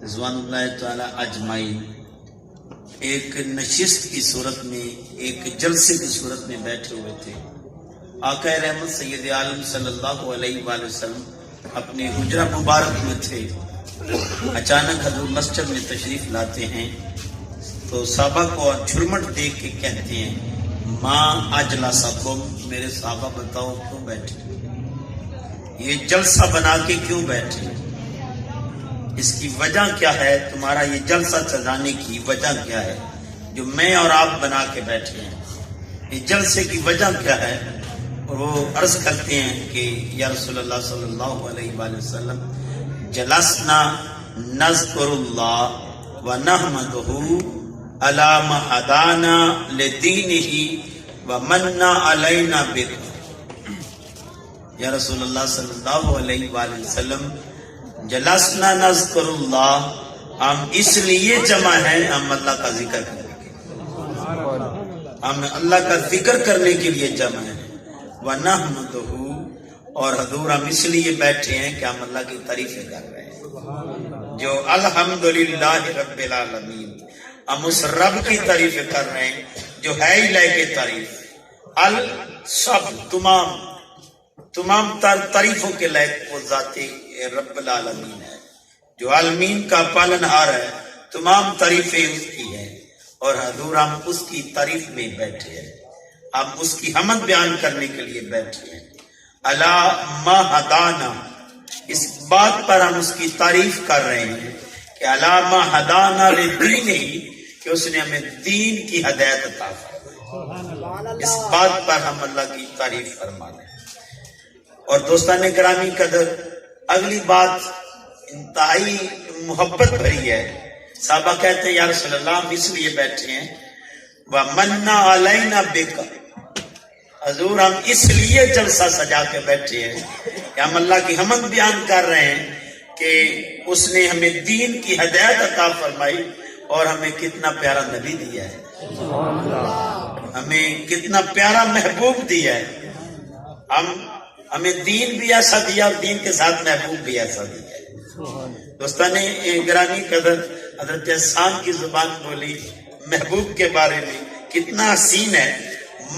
رضوان اللہ تعالی اجمعین ایک نشست کی صورت میں، ایک جلسے کی صورت میں بیٹھے ہوئے تھے۔ آقا رحمت سید عالم صلی اللہ علیہ وآلہ وسلم اپنے حجرہ مبارک میں تھے۔ اچانک حضور مسجد میں تشریف لاتے ہیں تو صحابہ کو جھرمٹ دیکھ کے کہتے ہیں، ماں اجلسکم، میرے صحابہ بتاؤ کیوں بیٹھے، یہ جلسہ بنا کے کیوں بیٹھے، اس کی وجہ کیا ہے، تمہارا یہ جلسہ سجانے کی وجہ کیا ہے جو میں اور آپ بنا کے بیٹھے ہیں، یہ جلسے کی وجہ کیا ہے؟ اور وہ عرض کرتے ہیں کہ یا رسول اللہ صلی اللہ علیہ وآلہ وسلم جلسنا نذکر اللہ ونحمدہ علی ما ہدانا لدینہ ومن علینا بہ۔ یا رسول اللہ صلی اللہ علیہ وآلہ وسلم جلسنا نذکر اللہ، ہم اس لیے جمع ہیں، ہم اللہ کا ذکر کرنے کے لیے، ہم اللہ کا ذکر کرنے کے لیے جمع ہیں۔ وَنَحْمَدُهُ، اور حضور ہم اس لیے بیٹھے ہیں کہ ہم اللہ کی تعریفیں کر رہے ہیں، جو الحمدللہ رب العالمین، ہم اس رب کی تعریفیں کر رہے ہیں جو ہے ہی لائق تعریف، سب تمام تعریفوں کے لائق وہ ذات رب العالمین ہے، جو عالمین کا پالن ہار ہے، تمام تعریفیں اس کی ہیں، اور حضور ہم اس کی تعریف میں بیٹھے ہیں، ہم اس کی حمد بیان کرنے کے لیے بیٹھے ہیں۔ علی ما ہدانا، اس بات پر ہم اس کی تعریف کر رہے ہیں کہ علی ما ہدانا لدینہ، کہ اس نے ہمیں دین کی ہدایت عطا فرمائی، اس بات پر ہم اللہ کی تعریف فرما رہے ہیں۔ اور دوستان گرامی قدر، اگلی بات انتہائی محبت بھری ہے۔ صحابہ کہتے ہیں یا رسول اللہ ہم اس لیے بیٹھے ہیں، وَمَنَّ عَلَيْنَا بِكَ، حضور ہم اس لیے جلسہ سجا کے بیٹھے ہیں کہ ہم اللہ کی حمد بیان کر رہے ہیں کہ اس نے ہمیں دین کی ہدایت عطا فرمائی اور ہمیں کتنا پیارا نبی دیا ہے، ہمیں کتنا پیارا محبوب دیا ہے، ہمیں دین بھی ایسا دیا اور دین کے ساتھ محبوب بھی ایسا دیا ہے۔ دوستان گرامی قدر، حضرت احسان کی زبان بولی محبوب کے بارے میں کتنا حسین ہے۔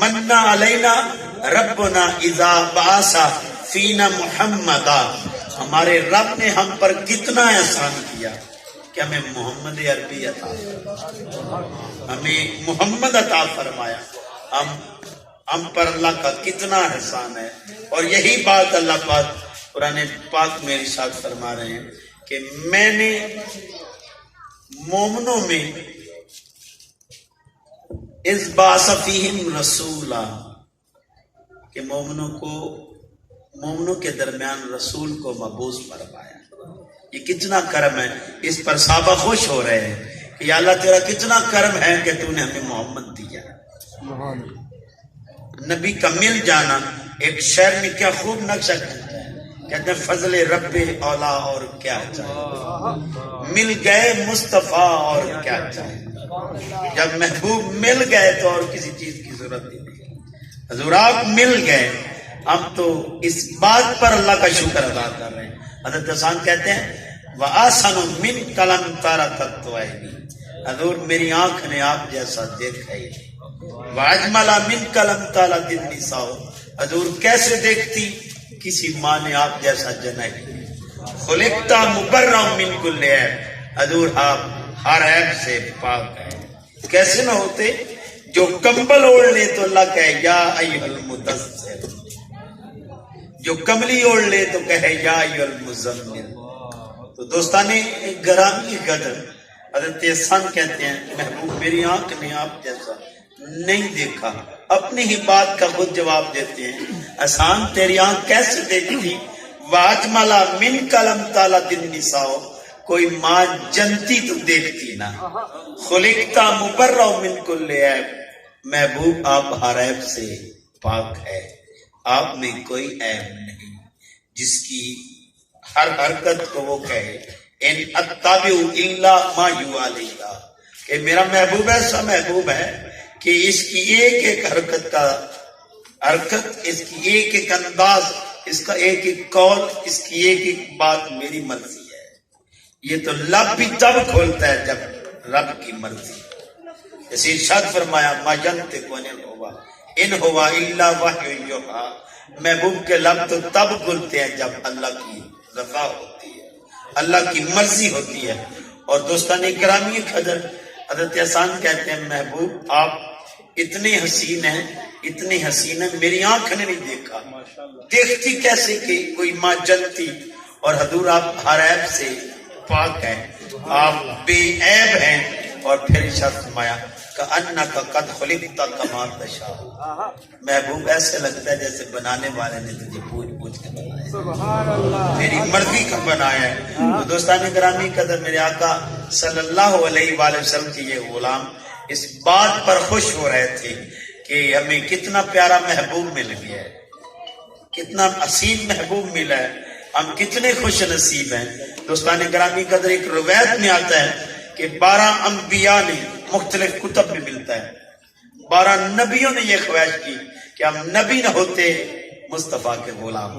من علینا ربنا اذا بعث فینا محمدا، ہمارے رب نے ہم پر کتنا احسان کیا کہ ہمیں محمد عربی عطا فرمایا، ہمیں محمد عطا فرمایا، ہم پر اللہ کا کتنا احسان ہے۔ اور یہی بات اللہ پاک قرآن پاک میں ارشاد فرما رہے ہیں کہ میں نے مومنوں میں اس بعث فیہم رسولا، کہ مومنوں کے درمیان رسول کو مبعوث فرمایا۔ یہ کتنا کرم ہے، اس پر صحابہ خوش ہو رہے ہیں کہ یا اللہ تیرا کتنا کرم ہے کہ تو نے ہمیں محمد دیا۔ نبی کا مل جانا ایک شعر میں کیا خوب نقشہ کھینچتا ہے، کہتے ہیں فضل رب اولا اور کیا چاہے، مل گئے مصطفیٰ اور کیا چاہے، جب محبوب مل گئے تو اور کسی چیز کی ضرورت ہی نہیں۔ حضور آپ مل گئے، ہم تو اس بات پر اللہ کا شکر ادا کر رہے ہیں۔ حضرت حسان کہتے ہیں وَآسَنُ مِن کَلَمْ تَرَتَتْ عَيْنِي، حضور میری آنکھ نے آپ جیسا دیکھا ہی نہیں۔ وَأَجْمَلَ مِن کَلَمْ تَلَدِ النِّسَاءُ، حضور کیسے دیکھتی، کسی ماں نے آپ جیسا جنا ہی نہیں۔ خُلِقْتَ مُبَرًّا مِن كُلِّ عیب، حضور آپ ہر عیب سے پاک ہے۔ کیسے نہ ہوتے، جو کمبل اوڑھ لے تو اللہ کہے یا ایھا المدثر، جو کملی اوڑھ لے تو کہے یا ایھا المزمل۔ تو دوستان گرامی قدر، حضرت احسان کہتے ہیں محبوب میری آنکھ نے آپ جیسا نہیں دیکھا، اپنی ہی بات کا خود جواب دیتے ہیں، احسان تیری آنکھ کیسے دیکھتی؟ وَأَجْمَلَ مِن كَلَمْ تَلَدِ النِّسَاءُ، کوئی ماں جنتی تو دیکھتی نہ۔ خُلِقْتَ مُبَرًّا مِن كُلِّ عیب، محبوب آپ ہر عیب سے پاک ہے، آپ میں کوئی عیب نہیں، جس کی ہر حرکت کو وہ کہے ان اتبع الا ما یوحی الی، کہ میرا محبوب ایسا محبوب ہے کہ اس کی ایک ایک حرکت، اس کی ایک ایک انداز، اس کا ایک ایک قول، اس کی ایک ایک بات میری مرضی ہے۔ یہ تو لب بھی تب کھولتا ہے جب رب کی مرضی. جیسے ارشاد فرمایا ما ینطق عن الہوا ان ہوا الا وحی یوحی. محبوب کے لب تو تب کھلتے ہیں جب اللہ کی رضا ہوتی ہے، اللہ کی مرضی ہوتی ہے. اور دوستان گرامی حضرت احسان کہتے ہیں محبوب آپ اتنے حسین ہیں، اتنے حسین ہیں، میری آنکھ نے نہیں دیکھا. دیکھتی کیسے کہ کوئی ماں جلتی. اور حضور آپ ہر عیب سے پاک ہیں، آپ بے عیب ہیں. اور پھر ارشاد فرمایا کأنک قد خلقت کما تشاء. محبوب ایسے لگتا ہے جیسے بنانے والے نے تجھے پوچھ پوچھ کے بنایا، سبحان اللہ، میری مرضی کا بنایا ہے. تو دوستان گرامی قدر میرے آقا صلی اللہ علیہ وآلہ وسلم کی یہ غلام اس بات پر خوش ہو رہے تھے کہ ہمیں کتنا پیارا محبوب مل گیا ہے، کتنا حسین محبوب ملا ہے، ہم کتنے خوش نصیب ہیں. دوستان گرامی قدر ایک روایت میں آتا ہے کہ 12 انبیاء نے مختلف کتب میں ملتا ہے 12 نبیوں نے یہ خواہش کی کہ ہم نبی نہ ہوتے مصطفیٰ کے غلام.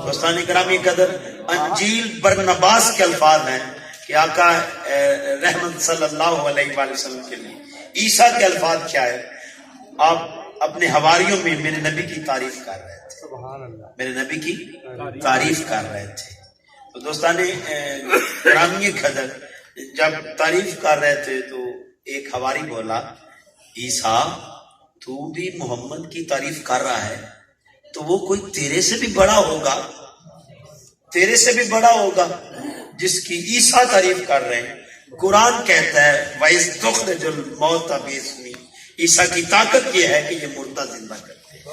دوستان گرامی قدر انجیل برنباس کے الفاظ ہیں کہ آقا رحمت صلی اللہ علیہ وآلہ وسلم کے لیے عیسیٰ کے الفاظ کیا ہے. آپ اپنے حواریوں میں میرے نبی کی تعریف کر رہے تھے، میرے نبی کی تعریف کر رہے تھے. تو دوستان گرامی قدر جب تعریف کر رہے تھے تو ایک حواری بولا عیسیٰ تو بھی محمد کی تعریف کر رہا ہے تو وہ کوئی تیرے سے بھی بڑا ہوگا، تیرے سے بھی بڑا ہوگا جس کی عیسیٰ تعریف کر رہے ہیں. قرآن کہتا ہے وَإِذْ تُخْرِجُ الْمَوْتَ بِإِذْنِی. عیسیٰ کی طاقت یہ ہے کہ یہ مردہ زندہ کرتے ہیں،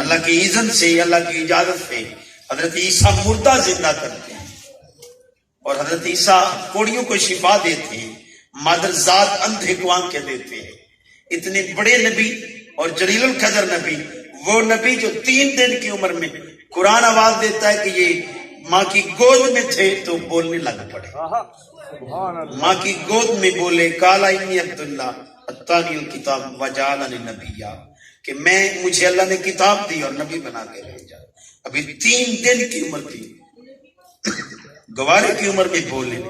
اللہ کی اذن سے، اللہ کی اجازت سے حضرت عیسیٰ مردہ زندہ کرتے ہیں. اور حضرت عیسیٰ کوڑیوں کو شفا دیتے ہیں، مادر ذات اندھے کو آنکھیں دیتے ہیں. اتنے بڑے نبی اور جلیل القدر نبی، وہ نبی جو 3 دن کی عمر میں قرآن آواز دیتا ہے کہ یہ ماں کی گود میں تھے تو بولنے لگ پڑے. ماں کی گود میں بولے قال انی عبداللہ اتانی الکتاب وجعلنی نبیا، کہ مجھے اللہ نے کتاب دی اور نبی بنا کے بھیجا. ابھی 3 دن کی عمر تھی، گوارے کی عمر میں بولے.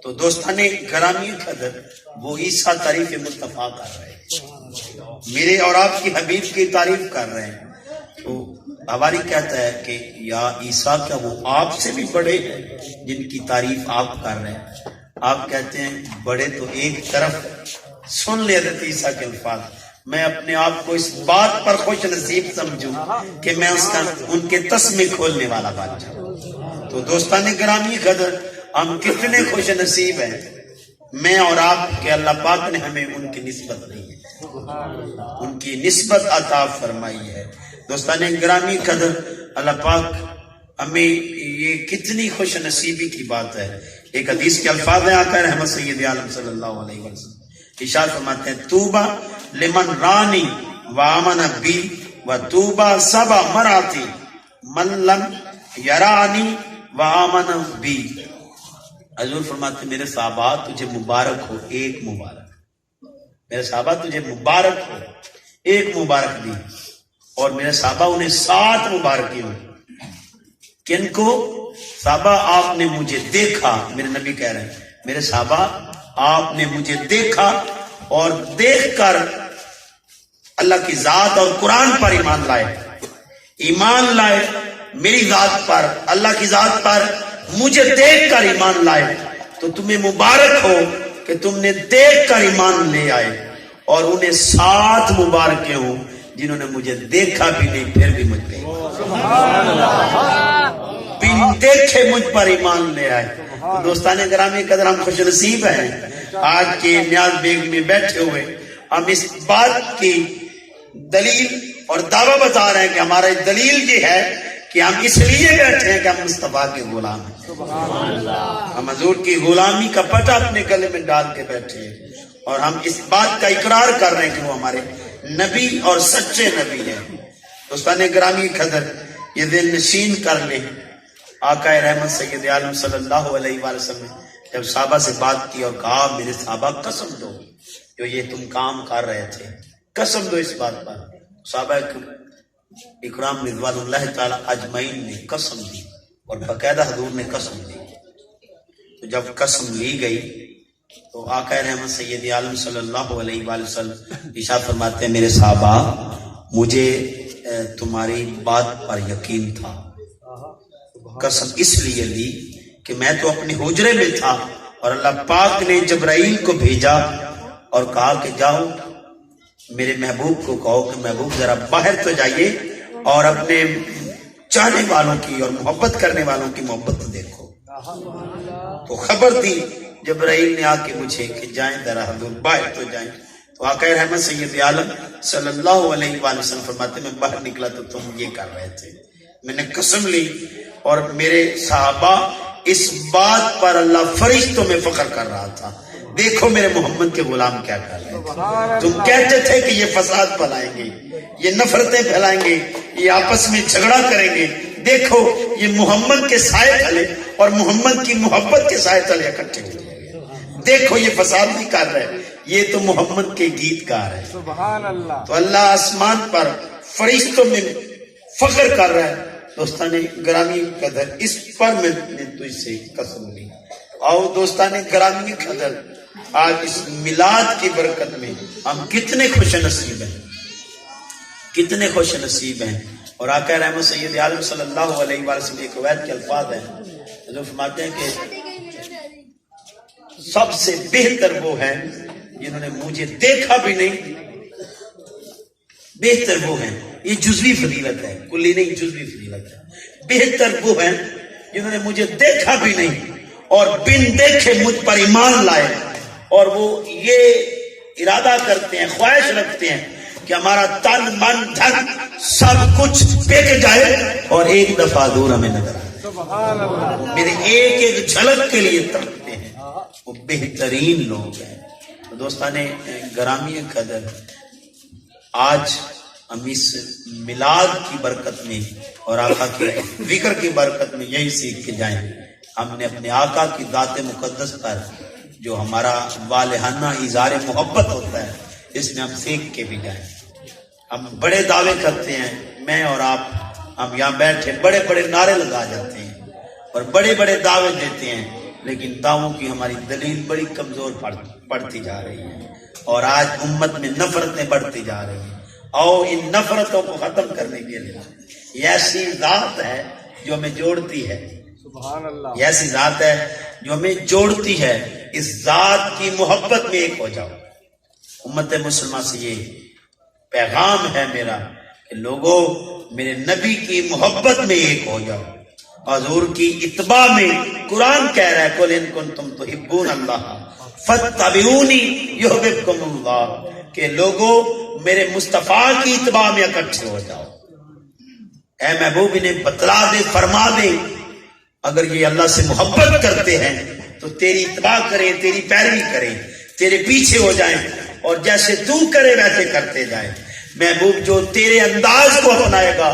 تو دوستان گرامی قدر وہ عیسیٰ تعریف مصطفیٰ کر رہے ہیں، میرے اور آپ کی حبیب کی تعریف کر رہے ہیں. تو ہماری کہتا ہے کہ یا عیسیٰ کیا وہ آپ سے بھی بڑے ہیں جن کی تعریف آپ کر رہے ہیں؟ آپ کہتے ہیں بڑے تو ایک طرف. سن لے حضرت عیسیٰ کے الفاظ. میں اپنے آپ کو اس بات پر خوش نصیب سمجھوں کہ میں ان کے تسمے کھولنے والا بن جاؤں. تو دوستان گرامی قدر ہم کتنے خوش نصیب ہیں، میں اور آپ کہ اللہ پاک نے ہمیں ان کی نسبت دی ہے، ان کی نسبت عطا فرمائی ہے. دوستان گرامی قدر اللہ پاک ہمیں یہ کتنی خوش نصیبی کی بات ہے. ایک حدیث کے الفاظ ہیں آقا رحمت سید عالم صلی اللہ علیہ وسلم ارشاد فرماتے ہیں توبہ لمن رانی وآمن بی و توبہ سبا مراتی من لم یرانی وآمن بی. حضور فرماتے میرے صحابہ تجھے مبارک ہو، ایک مبارک، میرے صحابہ تجھے مبارک ہو، ایک مبارک دی. اور میرے صحابہ انہیں 7 مبارکی ہوئی. کن کو؟ صحابہ آپ نے مجھے دیکھا، میرے نبی کہہ رہے ہیں میرے صحابہ آپ نے مجھے دیکھا اور دیکھ کر اللہ کی ذات اور قرآن پر ایمان لائے، ایمان لائے میری ذات پر، اللہ کی ذات پر مجھے دیکھ کر ایمان لائے. تو تمہیں مبارک ہو کہ تم نے دیکھ کر ایمان لے آئے. اور انہیں 7 مبارکیں ہوں جنہوں نے مجھے دیکھا بھی نہیں پھر بھی مجھ پہ بن دیکھے مجھ پر ایمان لے آئے. تو دوستان گرامی قدر ہم خوش نصیب ہیں آج کے نیاز بیگ میں بیٹھے ہوئے. ہم اس بات کی دلیل اور دعویٰ بتا رہے ہیں کہ ہمارا دلیل یہ ہے کہ ہم اس لیے بیٹھے ہیں کہ ہم مصطفیٰ کے غلام ہیں. ہم حضور کی غلامی کا پٹا اپنے گلے میں ڈال کے بیٹھے ہیں اور ہم اس بات کا اقرار کر رہے ہیں کہ وہ ہمارے نبی اور سچے نبی ہیں. دوستان گرامی قدر یہ دل نشین کر لیں. آقا رحمت سید عالم صلی اللہ علیہ وآلہ وسلم نے جب صحابہ سے بات کی اور کہا میرے صحابہ قسم دو جو یہ تم کام کر رہے تھے، قسم دو اس بات پر. صحابہ اکرام رضوان اللہ تعالی اجمعین نے قسم دی اور باقاعدہ حضور نے قسم دی. تو جب قسم لی گئی تو آقا رحمت سید عالم صلی اللہ علیہ وآلہ وسلم ارشاد فرماتے ہیں میرے صحابہ مجھے تمہاری بات پر یقین تھا، قسم اس لیے لی کہ میں تو اپنے حجرے میں تھا اور اللہ پاک نے جبرائیل کو بھیجا اور کہا کہ جاؤ میرے محبوب کو کہو کہ محبوب ذرا باہر تو جائیے اور اپنے چاہنے والوں کی اور محبت کرنے والوں کی محبت دیکھو۔ تو خبر دی جبرائیل نے آ کے مجھے کہ جائیں ذرا حضور باہر تو جائیں۔ تو آقا رحمت سید عالم صلی اللہ علیہ وآلہ وسلم فرماتے میں باہر نکلا تو تم یہ کر رہے تھے، میں نے قسم لی اور میرے صحابہ اس بات پر اللہ فرشتوں میں فخر کر رہا تھا، دیکھو میرے محمد کے غلام کیا کر رہے ہیں۔ تم کہتے تھے کہ یہ فساد پھیلائیں گے، یہ نفرتیں پھیلائیں گے، یہ آپس میں جھگڑا کریں گے، دیکھو یہ محمد کے سائے تلے اور محمد کی محبت کے سائے تلے اکٹھے ہو جائیں گے، دیکھو یہ فساد نہیں کر رہے، یہ تو محمد کے گیت گا رہے۔ سبحان اللہ۔ تو اللہ آسمان پر فرشتوں میں فخر کر رہا ہے۔ دوستان گرامی قدر اس پر میں نے تجھ سے قسم لی۔ آؤ دوستان گرامی قدر آج اس میلاد کی برکت میں ہم کتنے خوش نصیب ہیں، کتنے خوش نصیب ہیں۔ اور آقا رحمت سید عالم صلی اللہ علیہ وآلہ وسلم ایک روایت کے الفاظ ہیں جو فرماتے ہیں کہ سب سے بہتر وہ ہیں جنہوں نے مجھے دیکھا بھی نہیں، بہتر وہ ہیں، یہ جزوی فضیلت ہے، کلی نہیں جزوی فضیلت ہے، بہتر وہ ہیں جنہوں نے مجھے دیکھا بھی نہیں اور بن دیکھے مجھ پر ایمان لائے، اور وہ یہ ارادہ کرتے ہیں، خواہش رکھتے ہیں کہ ہمارا تن من دھن سب کچھ بک جائے اور ایک دفعہ دور ہمیں نظر آئے۔ سبحان اللہ۔ میرے ایک ایک جھلک کے لیے تڑپتے ہیں، وہ بہترین لوگ ہیں۔ دوستان گرامی قدر آج ہم اس میلاد کی برکت میں اور آقا کے ذکر کی برکت میں یہی سیکھ کے جائیں، ہم نے اپنے آقا کی ذات مقدس پر جو ہمارا والہانہ اظہار محبت ہوتا ہے اس میں ہم سیکھ کے بھی جائیں۔ ہم بڑے دعوے کرتے ہیں، میں اور آپ، ہم یہاں بیٹھے بڑے بڑے نعرے لگا جاتے ہیں اور بڑے بڑے دعوے دیتے ہیں، لیکن دعووں کی ہماری دلیل بڑی کمزور پڑتی جا رہی ہے اور آج امت میں نفرتیں بڑھتی جا رہی ہیں۔ اور ان نفرتوں کو ختم کرنے کے لیے یہ ایسی ذات ہے جو ہمیں جوڑتی ہے، سبحان اللہ۔ یہ ایسی ذات ہے جو ہمیں جوڑتی ہے، اس ذات کی محبت میں ایک ہو جاؤ۔ امت مسلمہ سے یہ پیغام ہے میرا کہ لوگوں میرے نبی کی محبت میں ایک ہو جاؤ، حضور کی اتباع میں۔ قرآن کہہ رہا ہے قُلْ إِن كُنتُمْ تُحِبُّونَ اللَّهَ فَاتَّبِعُونِي يُحْبِبْكُمُ اللَّهُ کہ لوگوں میرے مصطفیٰ کی اتباع میں اکٹھے ہو جاؤ۔ اے محبوب انہیں بتلا دے، فرما دے، اگر یہ اللہ سے محبت کرتے ہیں تو تیری اتباع کریں، تیری پیروی کریں، تیرے پیچھے ہو جائیں اور جیسے تو کرے ویسے کرتے جائیں۔ محبوب جو تیرے انداز کو اپنائے گا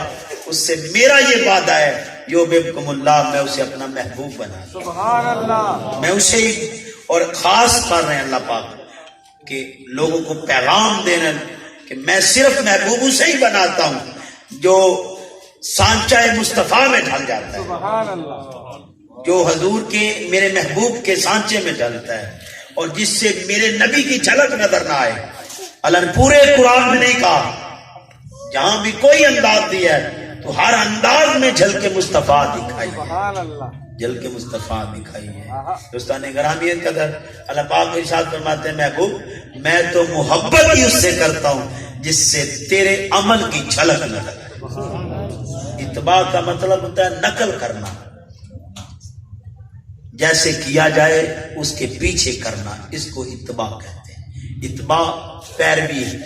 اس سے میرا یہ وعدہ ہے یحببکم اللہ، میں اسے اپنا محبوب بنا دوں، سبحان اللہ۔ میں اسے اور خاص کر رہے ہیں اللہ پاک کہ لوگوں کو پیغام دینا کہ میں صرف محبوب اسے ہی بناتا ہوں جو سانچہ مصطفیٰ میں ڈھل جاتا ہے، سبحان اللہ۔ جو حضور کے میرے محبوب کے سانچے میں ڈلتا ہے اور جس سے میرے نبی کی جھلک نظر نہ آئے۔ اللہ نے پورے قرآن میں نہیں کہا، جہاں بھی کوئی انداز دیا ہے تو ہر انداز میں جھلک مصطفیٰ دکھائی ہے، سبحان اللہ۔ جھلک مصطفیٰ دکھائی ہے۔ دوستان گرامی قدر اللہ پاک ارشاد فرماتے ہیں محبوب میں تو محبت ہی اس سے کرتا ہوں جس سے تیرے عمل کی جھلک نظر آئے۔ اتباع کا مطلب ہوتا ہے نقل کرنا، جیسے کیا جائے اس کے پیچھے کرنا، اس کو اتباع کہتے ہیں۔ اتباع پیروی ہے،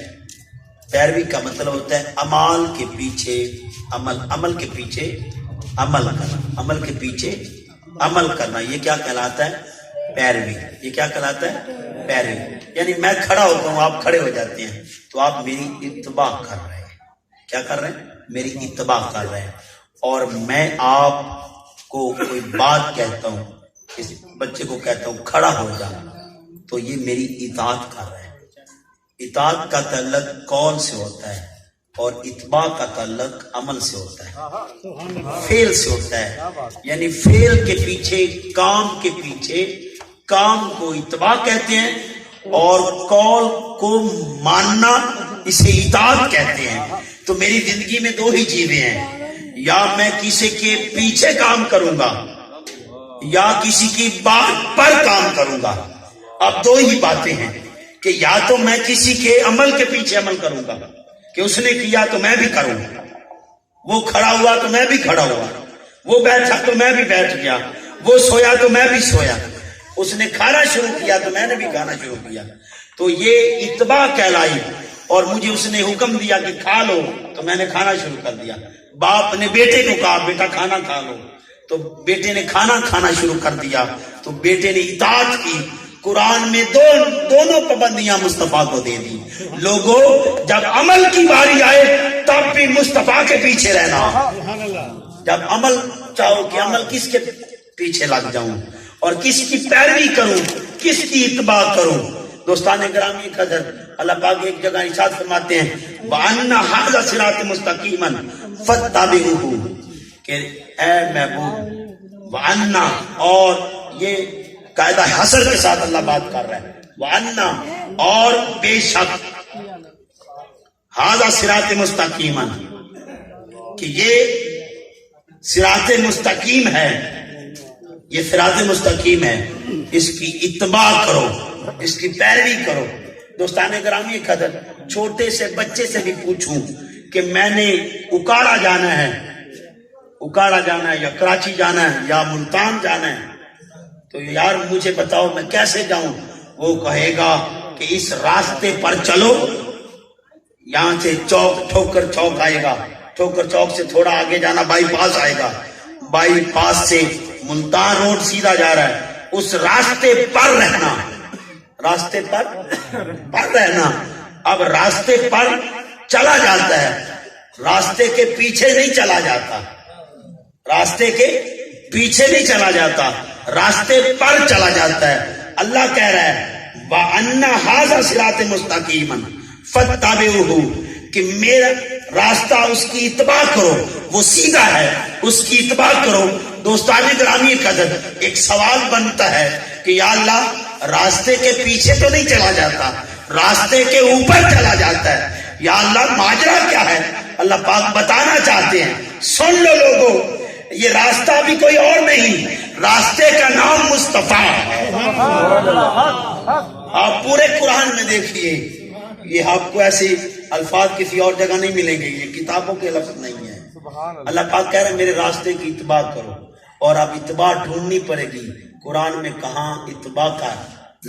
پیروی کا مطلب ہوتا ہے عمل کے پیچھے عمل، عمل کے پیچھے عمل کرنا، عمل کے پیچھے عمل کرنا، یہ کیا کہلاتا ہے؟ پیروی۔ یہ کیا کہلاتا ہے؟ پیروی۔ یعنی میں کھڑا ہوتا ہوں، آپ کھڑے ہو جاتے ہیں تو آپ میری اتباع کر رہے ہیں۔ کیا کر رہے ہیں؟ میری اتباع کر رہے ہیں۔ اور میں آپ کو کوئی بات کہتا ہوں، کسی بچے کو کہتا ہوں کھڑا ہو جا، تو یہ میری اطاعت کر رہے ہیں۔ اطاعت کا تعلق قول سے ہوتا ہے، اور اتباع کا تعلق عمل سے ہوتا ہے، فعل سے ہوتا ہے. یعنی فعل کے پیچھے، کام کے پیچھے، کام کو اتباع کہتے ہیں اور قول کو ماننا اسے اطاعت کہتے ہیں. تو میری زندگی میں دو ہی چیزیں ہیں، یا میں کسی کے پیچھے کام کروں گا یا کسی کی بات پر کام کروں گا. اب دو ہی باتیں ہیں کہ یا تو میں کسی کے عمل کے پیچھے عمل کروں گا کہ اس نے کیا تو میں بھی کروں، وہ کھڑا ہوا تو میں بھی کھڑا ہوا، وہ بیٹھا تو میں بھی بیٹھ گیا، وہ سویا تو میں بھی سویا، اس نے کھانا شروع کیا تو میں نے بھی کھانا شروع کیا. تو یہ اتباع کہلائی. اور مجھے اس نے حکم دیا کہ کھا لو تو میں نے کھانا شروع کر دیا. باپ نے بیٹے کو کہا بیٹا کھانا کھا لو تو بیٹے نے کھانا کھانا شروع کر دیا تو بیٹے نے اطاعت کی. قرآن میں دونوں پابندیاں مصطفیٰ کو دے دی. لوگوں جب عمل کی باری آئے تب بھی مصطفیٰ کے پیچھے رہنا. جب عمل چاہو کہ عمل کس کے پیچھے لگ جاؤں اور کس کی پیروی کروں، کس کی اتباع کروں. دوستان گرامی قدر، اللہ پاک ایک جگہ ارشاد فرماتے ہیں وَأَنَّ هَذَا صِرَاطِ مُسْتَقِيمًا فَاتَّبِعُوهُ کہ اے محبوب وَأَنَّ، اور یہ قاعدہ حصر کے ساتھ اللہ بات کر رہا ہے، وَأَنَّ اور بے شک، هَذَا صِرَاطِ مُسْتَقِيمًا کہ یہ صراط مستقیم ہے، یہ صراط مستقیم ہے، اس کی اتباع کرو، اس کی پیروی کرو. دوستان گرامی قدر، چھوٹے سے بچے سے بھی پوچھوں کہ میں نے اکاڑا جانا ہے یا کراچی جانا ہے یا ملتان جانا ہے تو یار مجھے بتاؤ میں کیسے جاؤں. وہ کہے گا کہ اس راستے پر چلو، یہاں سے ٹھوکر چوک آئے گا، ٹھوکر چوک سے تھوڑا آگے جانا بائی پاس آئے گا، بائی پاس سے ملتان روڈ سیدھا جا رہا ہے، اس راستے پر رہنا، راستے پر رہنا. اب راستے پر چلا جاتا ہے، راستے کے پیچھے نہیں چلا جاتا، راستے کے پیچھے نہیں چلا جاتا، راستے پر چلا جاتا ہے. اللہ کہہ رہا ہے وَأَنَّ هَذَا صِرَاطِ مُسْتَقِيمًا فَاتَّبِعُوهُ کہ میرا راستہ اس کی اتباع کرو، وہ سیدھا ہے، اس کی اتباع کرو. دوستان گرامی قدر، ایک سوال بنتا ہے کہ یا اللہ راستے کے پیچھے تو نہیں چلا جاتا، راستے کے اوپر چلا جاتا ہے، یا اللہ ماجرا کیا ہے؟ اللہ پاک بتانا چاہتے ہیں سن لو لوگوں، یہ راستہ بھی کوئی اور نہیں، راستے کا نام مصطفیٰ. آپ پورے قرآن میں دیکھیے، یہ آپ کو ایسے الفاظ کسی اور جگہ نہیں ملیں گے، یہ کتابوں کے لفظ نہیں ہے. اللہ پاک کہہ رہے ہیں میرے راستے کی اتباع کرو، اور اب اتباع ڈھونڈنی پڑے گی. قرآن میں کہاں اتباع کا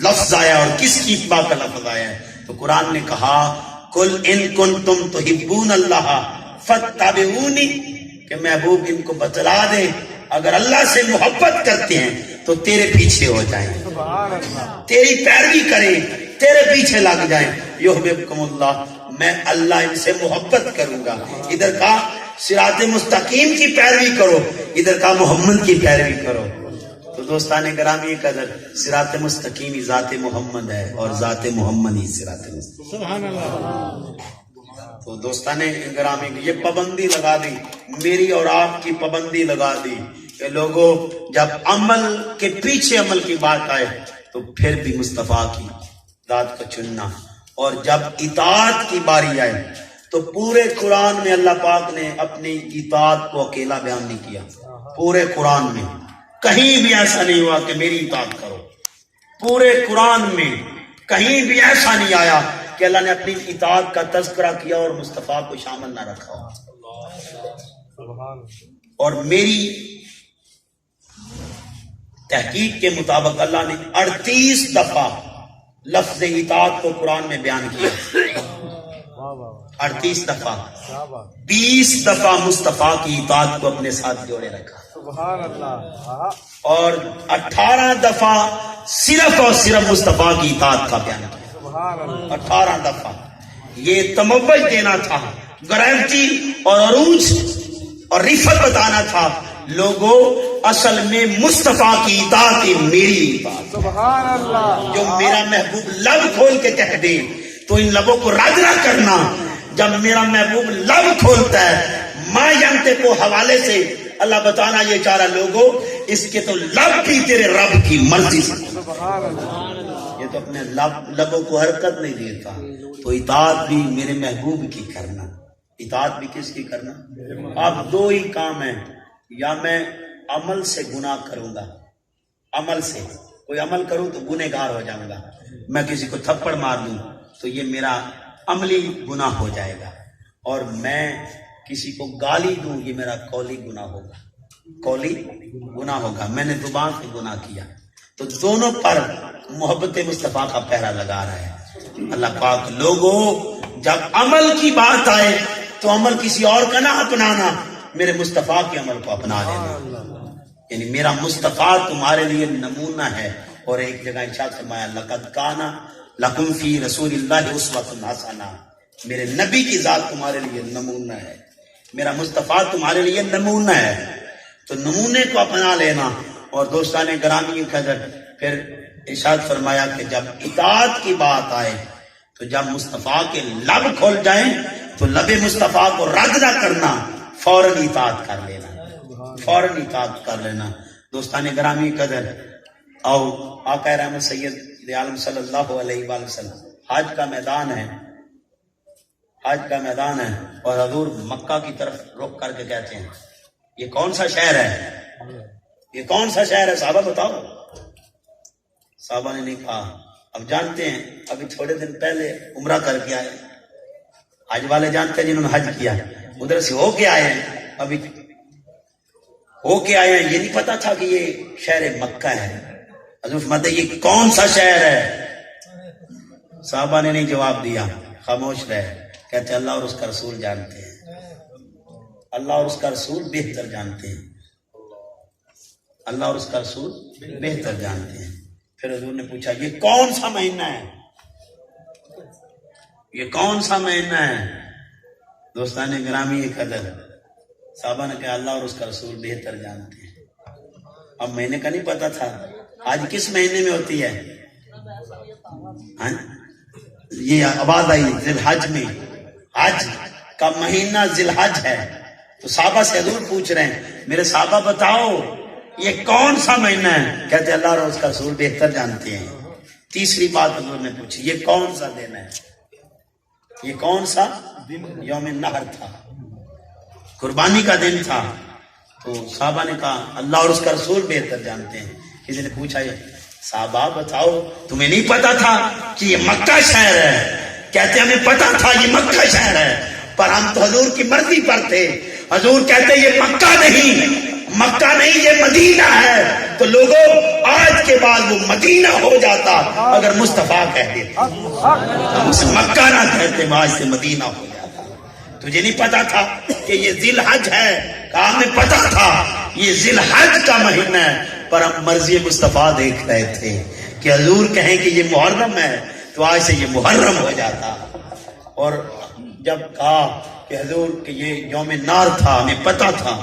لفظ آیا اور کس کی اتباع کا لفظ آیا ہے؟ تو قرآن نے کہا قل ان کنتم تحبون اللہ فاتبعونی کہ محبوب ان کو بتلا دیں اگر اللہ سے محبت کرتے ہیں تو تیرے پیچھے ہو جائیں، تیری پیروی کریں، تیرے پیچھے لگ جائیں. یحببکم اللہ، میں اللہ ان سے محبت کروں گا. ادھر کا صراط مستقیم کی پیروی کرو، ادھر کا محمد کی پیروی کرو. تو دوستان گرامی قدر، صراط مستقیم ہی ذات محمد ہے اور ذات محمد ہی صراط مستقیم. سبحان اللہ. تو دوستان گرامی یہ پابندی لگا دی، میری اور آپ کی پابندی لگا دی کہ لوگوں جب عمل کے پیچھے عمل کی بات آئے تو پھر بھی مصطفیٰ کی ذات کو چننا، اور جب اطاعت کی باری آئے تو پورے قرآن میں اللہ پاک نے اپنی اطاعت کو اکیلا بیان نہیں کیا. پورے قرآن میں کہیں بھی ایسا نہیں ہوا کہ میری اطاعت کرو. پورے قرآن میں کہیں بھی ایسا نہیں آیا کہ اللہ نے اپنی اطاعت کا تذکرہ کیا اور مصطفیٰ کو شامل نہ رکھا. اور میری تحقیق کے مطابق اللہ نے 38 دفعہ لفظ اطاعت کو قرآن میں بیان کیا. 38 دفعہ، 20 دفعہ مصطفیٰ کی اطاعت کو اپنے ساتھ جوڑے رکھا. سبحان اللہ. اور 18 دفعہ صرف اور صرف مصطفیٰ کی اطاعت کا بیان کیا. 18 دفعہ. یہ تموج دینا تھا، گارنٹی اور عروج اور رفت بتانا تھا لوگوں اصل میں مصطفیٰ کی اطاعت میری اطاعت. سبحان اللہ. جو میرا محبوب لب کھول کے کہہ دے تو ان لبوں کو رد نہ کرنا. جب میرا محبوب لب کھولتا ہے ما ینطق کو حوالے سے اللہ بتانا یہ چارہ لوگوں اس کے تو لب بھی تیرے رب کی مرضی سے، یہ تو اپنے لبوں کو حرکت نہیں دیتا. تو اطاعت بھی میرے محبوب کی کرنا. اطاعت بھی کس کی کرنا؟ اب دو ہی کام ہیں، یا میں عمل سے گناہ کروں گا، عمل سے کوئی عمل کروں تو گنہگار ہو جاؤں گا. میں کسی کو تھپڑ مار دوں تو یہ میرا عملی گناہ ہو جائے گا، اور میں کسی کو گالی دوں یہ میرا قولی گناہ ہوگا، قولی گناہ ہوگا. میں نے زبان سے گناہ کیا. تو دونوں پر محبت مصطفیٰ کا پہرا لگا رہا ہے اللہ پاک. لوگوں جب عمل کی بات آئے تو عمل کسی اور کا نہ اپنانا، میرے مصطفیٰ کے عمل کو اپنا لینا. یعنی میرا مصطفیٰ تمہارے لیے نمونہ ہے. اور ایک جگہ ارشاد فرمایا لقد کان لکم فی رسول اللہ اسوۃ حسنہ، میرے نبی کی ذات تمہارے لیے نمونہ ہے، میرا مصطفیٰ تمہارے لیے نمونہ ہے. تو نمونے کو اپنا لینا. اور دوستان گرامی قدر پھر ارشاد فرمایا کہ جب اطاعت کی بات آئے تو جب مصطفیٰ کے لب کھول جائیں تو لب مصطفیٰ کو رد نہ کرنا، فوراً اطاعت کر لینا، فوراً اطاعت کر لینا. دوستان گرامی قدر او آقا رحمت سید عالم صلی اللہ علیہ وآلہ وسلم حج کا میدان ہے، حج کا میدان ہے، اور حضور مکہ کی طرف رخ کر کے کہتے ہیں یہ کون سا شہر ہے، یہ کون سا شہر ہے صحابہ بتاؤ. صحابہ نے نہیں کہا. اب جانتے ہیں ابھی تھوڑے دن پہلے عمرہ کر کے آئے، حج والے جانتے ہیں جنہوں نے حج کیا ادھر سے ہو کے آئے ہیں، ابھی ہو کے آئے ہیں، یہ نہیں پتا تھا کہ یہ شہر مکہ ہے. حضور فرماتے ہیں یہ کون سا شہر ہے؟ صحابہ نے نہیں جواب دیا، خاموش رہے. کہتے اللہ اور اس کا رسول جانتے ہیں، اللہ اور اس کا رسول بہتر جانتے ہیں، اللہ اور اس کا رسول بہتر جانتے ہیں. پھر حضور نے پوچھا یہ کون سا مہینہ ہے، یہ کون سا مہینہ ہے؟ دوستان گرامی قدر صحابہ نے کہا اللہ اور اس کا رسول بہتر جانتے ہیں. اب مہینے کا نہیں پتا تھا. آج کس مہینے میں ہوتی ہے؟ ہاں یہ آواز آئی ذی الحج میں، حج کا مہینہ ذی الحج ہے. تو صحابہ سے حضور پوچھ رہے ہیں میرے صحابہ بتاؤ یہ کون سا مہینہ ہے؟ کہتے اللہ اور اس کا رسول بہتر جانتے ہیں. تیسری بات حضور نے پوچھی یہ کون سا دن ہے، یہ کون سا یوم النحر تھا، قربانی کا دن تھا. تو صحابہ نے کہا اللہ اور اس کا رسول بہتر جانتے ہیں. کسی نے پوچھا یہ صحابہ بتاؤ تمہیں نہیں پتا تھا کہ یہ مکہ شہر ہے؟ کہتے ہمیں پتا تھا یہ مکہ شہر ہے، پر ہم تو حضور کی مرضی پر تھے. حضور کہتے یہ مکہ نہیں، مکہ نہیں یہ مدینہ ہے. تو لوگوں آج کے بعد وہ مدینہ ہو جاتا اگر مصطفیٰ کہہ دیتے، ہم اسے مکہ نہ کہتے، آج سے مدینہ ہو جاتا. تجھے نہیں پتا تھا کہ یہ ذی الحج ہے؟ کہا ہمیں پتا تھا یہ ذی الحج کا مہینہ ہے، پر ہم مرضی مصطفیٰ دیکھ رہے تھے کہ حضور کہیں کہ یہ محرم ہے تو آج سے یہ محرم ہو جاتا. اور جب کہا کہ حضور کہ یہ یوم نار تھا ہمیں پتا تھا،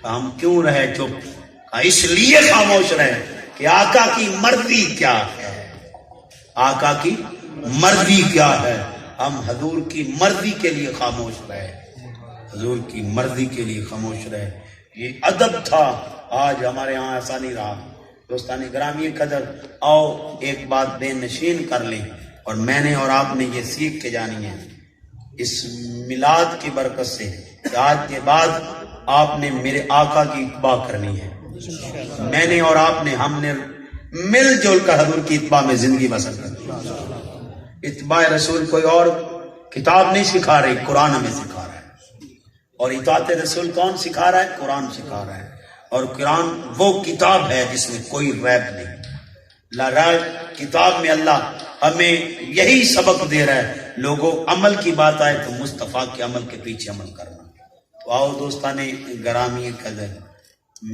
ہم کیوں رہے چپ؟ اس لیے خاموش رہے کہ آقا کی مرضی کیا ہے، آقا کی مرضی کیا ہے. ہم حضور کی مرضی کے لیے خاموش رہے، حضور کی مرضی کے لیے خاموش رہے. یہ ادب تھا، آج ہمارے ہاں ایسا نہیں رہا. دوستان گرامی قدر آؤ ایک بات بے نشین کر لیں، اور میں نے اور آپ نے یہ سیکھ کے جانی ہے اس میلاد کی برکت سے کہ آج کے بعد آپ نے میرے آقا کی اتباع کرنی ہے. میں نے اور آپ نے، ہم نے مل جل کر حضور کی اتباع میں زندگی بسر کرنی ہے. اتباع رسول کوئی اور کتاب نہیں سکھا رہی، قرآن ہمیں سکھا رہا ہے. اور اطاعت رسول کون سکھا رہا ہے؟ قرآن سکھا رہا ہے. اور قرآن وہ کتاب ہے جس میں کوئی ریب نہیں. لا ریب کتاب میں اللہ ہمیں یہی سبق دے رہا ہے. لوگوں عمل کی بات آئے تو مصطفیٰ کے عمل کے پیچھے عمل کرنا. تو آؤ دوستان گرامی قدر،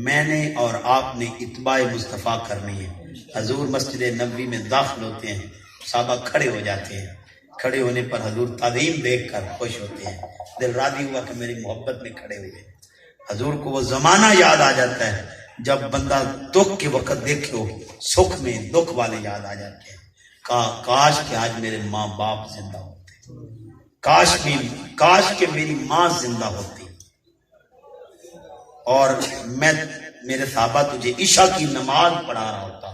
میں نے اور آپ نے اتباع مصطفیٰ کرنی ہے. حضور مسجد نبوی میں داخل ہوتے ہیں، صحابہ کھڑے ہو جاتے ہیں. کھڑے ہونے پر حضور تعظیم دیکھ کر خوش ہوتے ہیں، دل راضی ہوا کہ میری محبت میں کھڑے ہوئے. حضور کو وہ زمانہ یاد آ جاتا ہے جب بندہ دکھ کے وقت دیکھو، سکھ میں دکھ والے یاد آ جاتے ہیں. کاش کہ آج میرے ماں باپ زندہ ہوتے، کاش کہ میری ماں زندہ ہوتی اور میں میرے صحابہ تجھے عشاء کی نماز پڑھا رہا ہوتا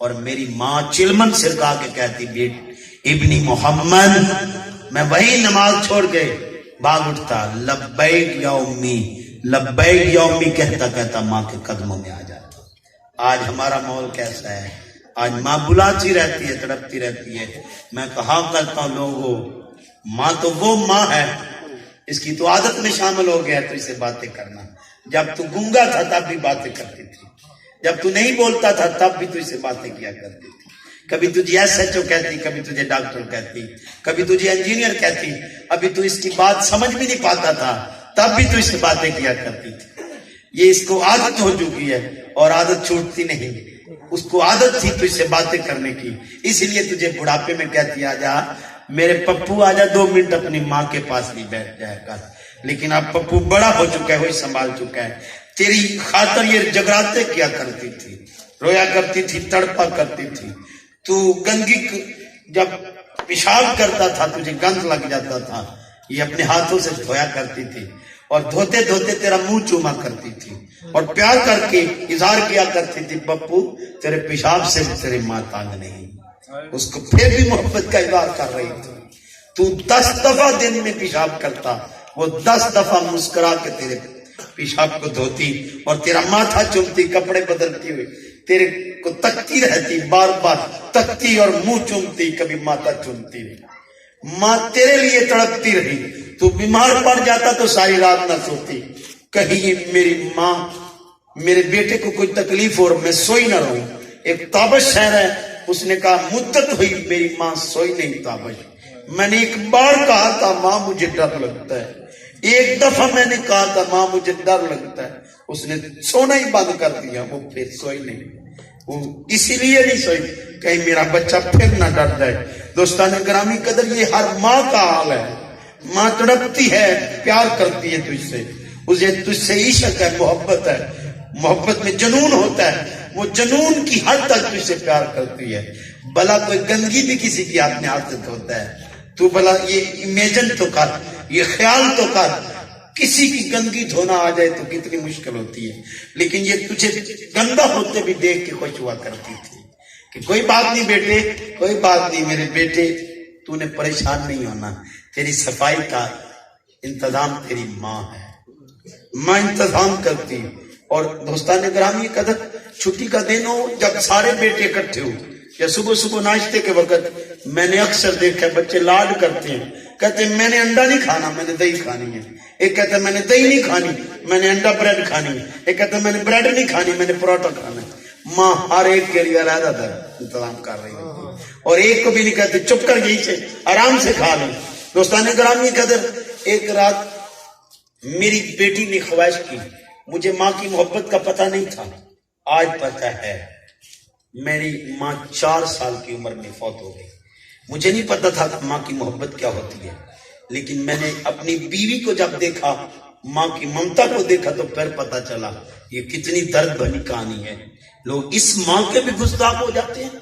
اور میری ماں چلمن سرکا کے کہتی بیٹ ابنی محمد، میں وہی نماز چھوڑ کے بھاگ اٹھتا، لبیک یا امی، لبیک یا امی کہتا کہتا ماں کے قدموں میں آ جاتا۔ آج ہمارا ماحول کیسا ہے؟ آج ماں بلاتی رہتی ہے، تڑپتی رہتی ہے۔ میں کہا کرتا ہوں لوگوں، ماں تو وہ ماں ہے، اس کی تو عادت میں شامل ہو گیا تو اسے باتیں کرنا۔ جب تو گونگا تھا تب بھی باتیں کرتی تھی، جب تو نہیں بولتا تھا تب بھی تو اسے باتیں کیا کرتی تھی۔ کبھی تجھے ایس ایچ او کہتی، کبھی تجھے ڈاکٹر کہتی، کبھی تجھے انجینئر کہتی۔ ابھی تو اس کی بات سمجھ بھی نہیں پاتا تھا تب بھی تو اسے باتیں کیا کرتی تھی۔ یہ اس کو عادت ہو چکی ہے اور عادت چھوٹتی نہیں۔ اس کو عادت تھی تو اس سے باتیں کرنے کی، اسی لیے تجھے بڑھاپے میں کہتی آجا میرے پپو، آجا 2 منٹ اپنی ماں کے پاس بھی بیٹھ جائے گا۔ لیکن اب پپو بڑا ہو چکا ہے، وہی سنبھال چکا ہے۔ تیری خاطر یہ جگراتے کیا کرتی تھی، رویا کرتی تھی، تڑپا کرتی تھی۔ تو گندگی جب پیشاب کرتا تھا تجھے گند لگ جاتا تھا، یہ اپنے ہاتھوں سے دھویا کرتی تھی اور دھوتے دھوتے تیرا منہ چوما کرتی تھی اور پیار کر کے اظہار کیا کرتی تھی پپو تیرے پیشاب سے تیری ماں تانگ نہیں۔ اس کو پھر بھی محبت کا اظہار کر رہی تھی۔ تو 10 دفعہ دن میں پیشاب کرتا، وہ 10 دفعہ مسکرا کے تیرے پیشاب کو دھوتی اور تیرا ماتھا چومتی، کپڑے بدلتی ہوئی تیرے کو تکتی رہتی، بار بار تکتی اور منہ چومتی، کبھی ماتھا چومتی رہی۔ ماں تیرے لیے تڑپتی رہی۔ تو بیمار پڑ جاتا تو ساری رات نہ سوتی، کہیں میری ماں میرے بیٹے کو کوئی تکلیف ہو اور میں سوئی نہ رہوں۔ ایک تابش شہر ہے، اس نے کہا مدت ہوئی میری ماں سوئی نہیں تابش۔ میں نے ایک بار کہا تھا ماں مجھے ڈر لگتا ہے، ایک دفعہ میں نے کہا تھا ماں مجھے ڈر لگتا ہے، اس نے سونا ہی بند کر دیا، وہ پھر سوئی نہیں۔ وہ اسی لیے نہیں سوئی کہیں میرا بچہ پھر نہ ڈر جائے۔ دوستان گرامی قدر، یہ ہر ماں کا حال ہے۔ ماں تڑپتی ہے، پیار کرتی ہے تجھ سے، اسے تجھ سے عشق ہے، محبت ہے، محبت میں جنون ہوتا ہے، وہ جنون کی حد تک تجھ سے پیار کرتی ہے۔ بھلا کوئی گندگی بھی کسی کی اپنے عادت ہوتا ہے، تو بھلا یہ امیجن تو کر، یہ خیال تو کر، کسی کی گندگی دھونا آ جائے تو کتنی مشکل ہوتی ہے۔ لیکن یہ تجھے گندا ہوتے بھی دیکھ کے خوش ہوا کرتی تھی کہ کوئی بات نہیں بیٹے، کوئی بات نہیں میرے بیٹے، تو نے پریشان نہیں ہونا، تیری صفائی کا انتظام تیری ماں ہے، ماں انتظام کرتی۔ اور دوستان گرامی قدر، چھٹی کا دن ہو، جب سارے بیٹے اکٹھے ہو یا صبح صبح ناشتے کے وقت، میں نے اکثر دیکھا ہے بچے لاڈ کرتے ہیں، کہتے ہیں میں نے انڈا نہیں کھانا، میں نے دہی کھانی ہے۔ ایک کہتا ہے میں نے دہی نہیں کھانی، میں نے انڈا بریڈ کھانی ہے۔ ایک کہتا ہے میں نے بریڈ نہیں کھانی، میں نے پروٹا کھانا ہے۔ ماں ہر ایک کے لیے علیحدہ تھا انتظام کر رہی ہوتی، اور ایک کو بھی نہیں کہتے چپ کر یہی سے آرام سے کھا لیں۔ دوستان گرامی قدر، ایک رات میری بیٹی نے خواہش کی، مجھے ماں کی محبت کا پتہ نہیں تھا، آج پتہ ہے۔ میری ماں 4 سال کی عمر میں فوت ہو گئی، مجھے نہیں پتا تھا کہ ماں کی محبت کیا ہوتی ہے، لیکن میں نے اپنی بیوی کو جب دیکھا، ماں کی ممتا کو دیکھا تو پھر پتا چلا یہ کتنی درد بھری کہانی ہے۔ لوگ اس ماں کے بھی گستاخ ہو جاتے ہیں۔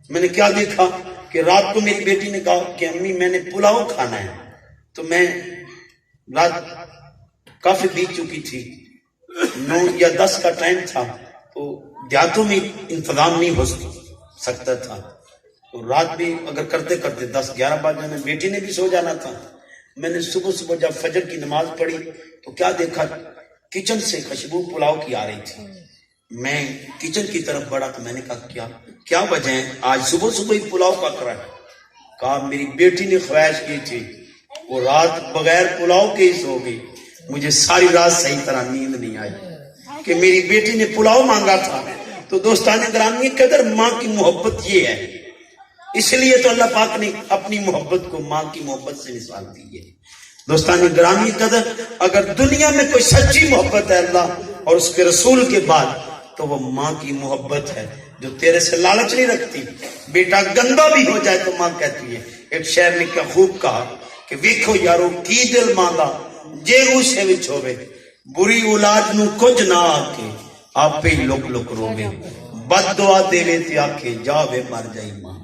میں نے کیا دیکھا کہ رات کو میری بیٹی نے کہا کہ امی میں نے پلاؤ کھانا ہے، تو میں رات کافی بیت چکی تھی، 9 یا 10 کا ٹائم تھا، تو دیہاتوں میں انتظام نہیں ہو سکتا تھا، تو رات بھی اگر کرتے کرتے 10-11 بجے میں بیٹی نے بھی سو جانا تھا۔ میں نے صبح صبح جب فجر کی نماز پڑھی تو کیا دیکھا، کچن سے خوشبو پلاؤ کی آ رہی تھی۔ میں کچن کی طرف بڑھا تو میں نے کہا کیا وجہ ہے، آج صبح صبح ہی پلاؤ پک رہا ہے؟ کہا میری بیٹی نے خواہش کی تھی، وہ رات بغیر پلاؤ کے ہی سو گئی، مجھے ساری رات صحیح طرح نیند نہیں آئی کہ میری بیٹی نے پلاؤ مانگا تھا۔ تو دوستان گرامی قدر، ماں کی محبت یہ ہے، اس لیے تو اللہ پاک نے اپنی محبت کو ماں کی محبت سے مثال دی ہے۔ دوستان گرامی قدر، اگر دنیا میں کوئی سچی محبت ہے اللہ اور اس کے رسول کے بعد، تو وہ ماں کی محبت ہے، جو تیرے سے لالچ نہیں رکھتی۔ بیٹا گندا بھی ہو جائے تو ماں کہتی ہے، ایک شاعر نے کیا خوب کہا کہ ویکھو یارو کی دل مانگا جے اسے وچ ہوے، بری اولاد نو کچھ نہ آکے آپ ہی لک لک روے، بد دعا دے تے آکھے جاوے مر جائی ماں،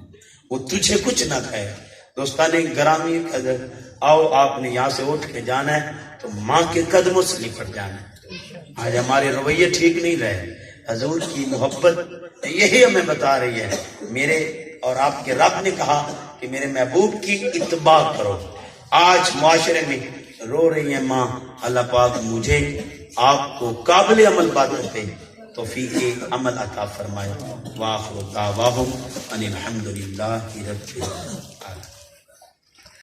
وہ تجھے کچھ نہ کہے۔ دوستان گرامی قدر، آؤ آپ نے یہاں سے اٹھ کے جانا ہے تو ماں کے قدموں سے لپٹ جانا ہے. آج ہمارے رویے ٹھیک نہیں رہے. حضور کی محبت یہی ہمیں بتا رہی ہے. میرے اور آپ کے رب نے کہا کہ میرے محبوب کی اتباع کرو. آج معاشرے میں رو رہی ہیں ماں. اللہ پاک مجھے آپ کو قابل عمل باتوں پہ توفیق عمل عطا فرمائے. وآخر دعواہم ان الحمد للہ رب العالمین.